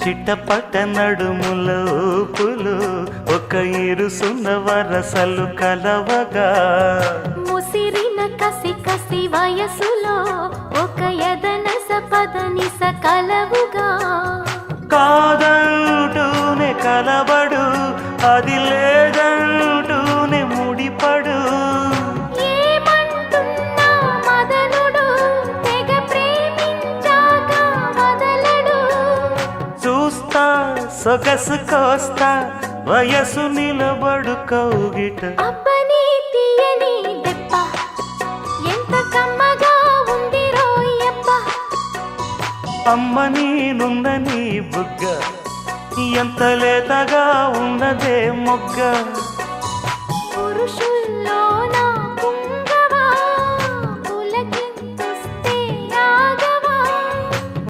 చిట్టపట్ట నడుముల ఊపులు ఒక ఇరుసున్న వరసలు కలవగా ముసిరిన కసి కసి వయసులో ఒక ఎదనస పదనిస కలవుగా కాదంటూనే కలబడు అది లేదంటూనే ముడిపడు ఏమంటున్నా మదనుడు తెగ ప్రేమించాక వదలడు చూస్తా సొగసు కోస్తా వయసు నిలబడు కౌగిట అబ్బని తీయని దెబ్బ ఎంత కమ్మగా ఉంది రోయప్ప అమ్మ నేనున్న నీ బుగ్గ ఎంత లేతగా ఉన్నదే మొగ్గ